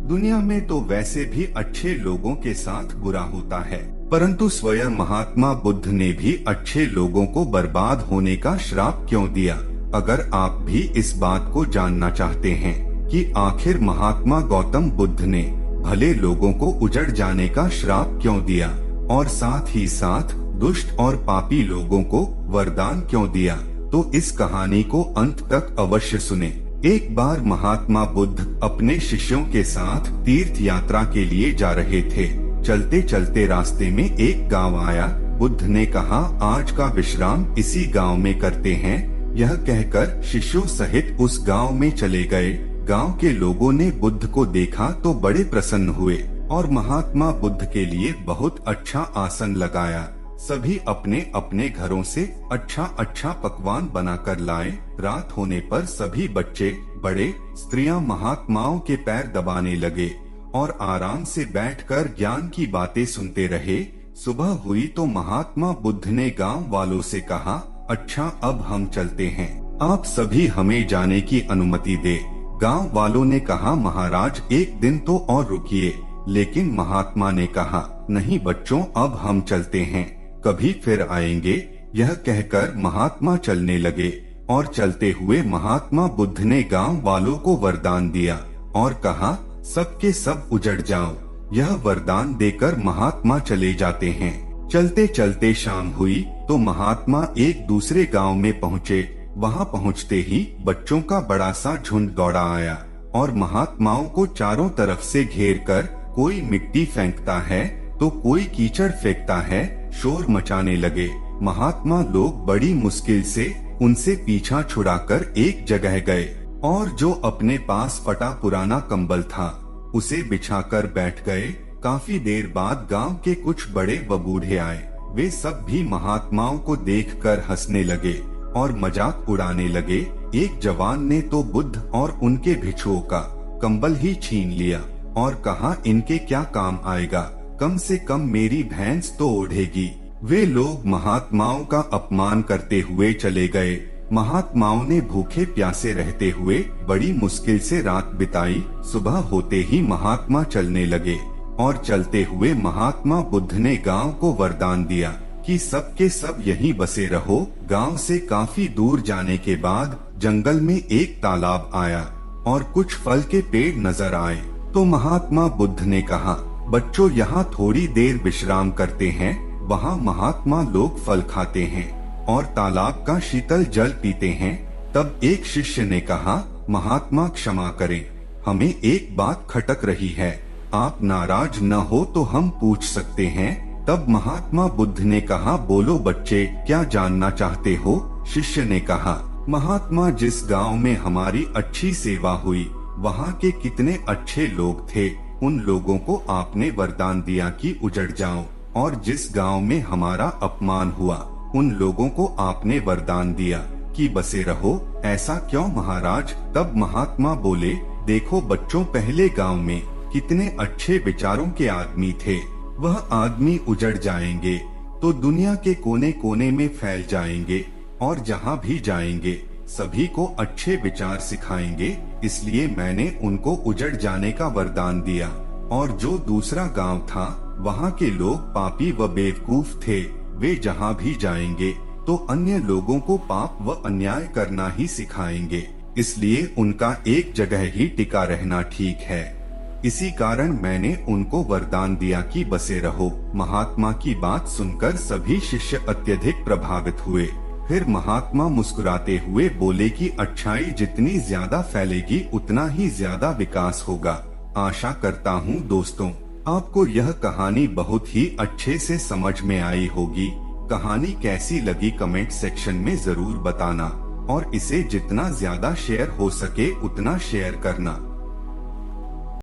दुनिया में तो वैसे भी अच्छे लोगों के साथ बुरा होता है, परंतु स्वयं महात्मा बुद्ध ने भी अच्छे लोगों को बर्बाद होने का श्राप क्यों दिया? अगर आप भी इस बात को जानना चाहते हैं कि आखिर महात्मा गौतम बुद्ध ने भले लोगों को उजड़ जाने का श्राप क्यों दिया और साथ ही साथ दुष्ट और पापी लोगों को वरदान क्यों दिया, तो इस कहानी को अंत तक अवश्य सुने। एक बार महात्मा बुद्ध अपने शिष्यों के साथ तीर्थ यात्रा के लिए जा रहे थे। चलते चलते रास्ते में एक गांव आया। बुद्ध ने कहा, आज का विश्राम इसी गांव में करते हैं। यह कहकर शिष्यों सहित उस गांव में चले गए। गांव के लोगों ने बुद्ध को देखा तो बड़े प्रसन्न हुए और महात्मा बुद्ध के लिए बहुत अच्छा आसन लगाया। सभी अपने अपने घरों से अच्छा अच्छा पकवान बनाकर लाए। रात होने पर सभी बच्चे, बड़े, स्त्रियां महात्माओं के पैर दबाने लगे और आराम से बैठकर ज्ञान की बातें सुनते रहे। सुबह हुई तो महात्मा बुद्ध ने गांव वालों से कहा, अच्छा अब हम चलते हैं, आप सभी हमें जाने की अनुमति दे। गांव वालों ने कहा, महाराज एक दिन तो और रुकिए। लेकिन महात्मा ने कहा, नहीं बच्चों, अब हम चलते हैं, कभी फिर आएंगे। यह कहकर महात्मा चलने लगे और चलते हुए महात्मा बुद्ध ने गांव वालों को वरदान दिया और कहा, सबके सब उजड़ जाओ। यह वरदान देकर महात्मा चले जाते हैं। चलते चलते शाम हुई तो महात्मा एक दूसरे गांव में पहुँचे। वहां पहुँचते ही बच्चों का बड़ा सा झुंड दौड़ा आया और महात्माओं को चारों तरफ से घेर कर कोई मिट्टी फेंकता है तो कोई कीचड़ फेंकता है, शोर मचाने लगे। महात्मा लोग बड़ी मुश्किल से उनसे पीछा छुड़ाकर एक जगह गए और जो अपने पास फटा पुराना कंबल था उसे बिछाकर बैठ गए। काफी देर बाद गांव के कुछ बड़े व बूढ़े आए। वे सब भी महात्माओं को देखकर हंसने लगे और मजाक उड़ाने लगे। एक जवान ने तो बुद्ध और उनके भिक्षुओं का कंबल ही छीन लिया और कहा, इनके क्या काम आएगा, कम से कम मेरी भैंस तो ओढ़ेगी। वे लोग महात्माओं का अपमान करते हुए चले गए। महात्माओं ने भूखे प्यासे रहते हुए बड़ी मुश्किल से रात बिताई। सुबह होते ही महात्मा चलने लगे और चलते हुए महात्मा बुद्ध ने गांव को वरदान दिया कि सबके सब यहीं बसे रहो। गांव से काफी दूर जाने के बाद जंगल में एक तालाब आया और कुछ फल के पेड़ नजर आए। तो महात्मा बुद्ध ने कहा, बच्चों यहाँ थोड़ी देर विश्राम करते हैं। वहाँ महात्मा लोग फल खाते हैं और तालाब का शीतल जल पीते हैं। तब एक शिष्य ने कहा, महात्मा क्षमा करें, हमें एक बात खटक रही है, आप नाराज न हो तो हम पूछ सकते हैं। तब महात्मा बुद्ध ने कहा, बोलो बच्चे, क्या जानना चाहते हो? शिष्य ने कहा, महात्मा जिस गांव में हमारी अच्छी सेवा हुई वहाँ के कितने अच्छे लोग थे। उन लोगों को आपने वरदान दिया कि उजड़ जाओ, और जिस गांव में हमारा अपमान हुआ उन लोगों को आपने वरदान दिया कि बसे रहो। ऐसा क्यों महाराज? तब महात्मा बोले, देखो बच्चों, पहले गांव में कितने अच्छे विचारों के आदमी थे। वह आदमी उजड़ जाएंगे तो दुनिया के कोने कोने में फैल जाएंगे और जहाँ भी जाएंगे सभी को अच्छे विचार सिखाएंगे। इसलिए मैंने उनको उजड़ जाने का वरदान दिया। और जो दूसरा गांव था वहाँ के लोग पापी व बेवकूफ थे। वे जहाँ भी जाएंगे तो अन्य लोगों को पाप व अन्याय करना ही सिखाएंगे। इसलिए उनका एक जगह ही टिका रहना ठीक है। इसी कारण मैंने उनको वरदान दिया कि बसे रहो। महात्मा की बात सुनकर सभी शिष्य अत्यधिक प्रभावित हुए। फिर महात्मा मुस्कुराते हुए बोले कि अच्छाई जितनी ज्यादा फैलेगी उतना ही ज्यादा विकास होगा। आशा करता हूँ दोस्तों आपको यह कहानी बहुत ही अच्छे से समझ में आई होगी। कहानी कैसी लगी कमेंट सेक्शन में जरूर बताना और इसे जितना ज्यादा शेयर हो सके उतना शेयर करना।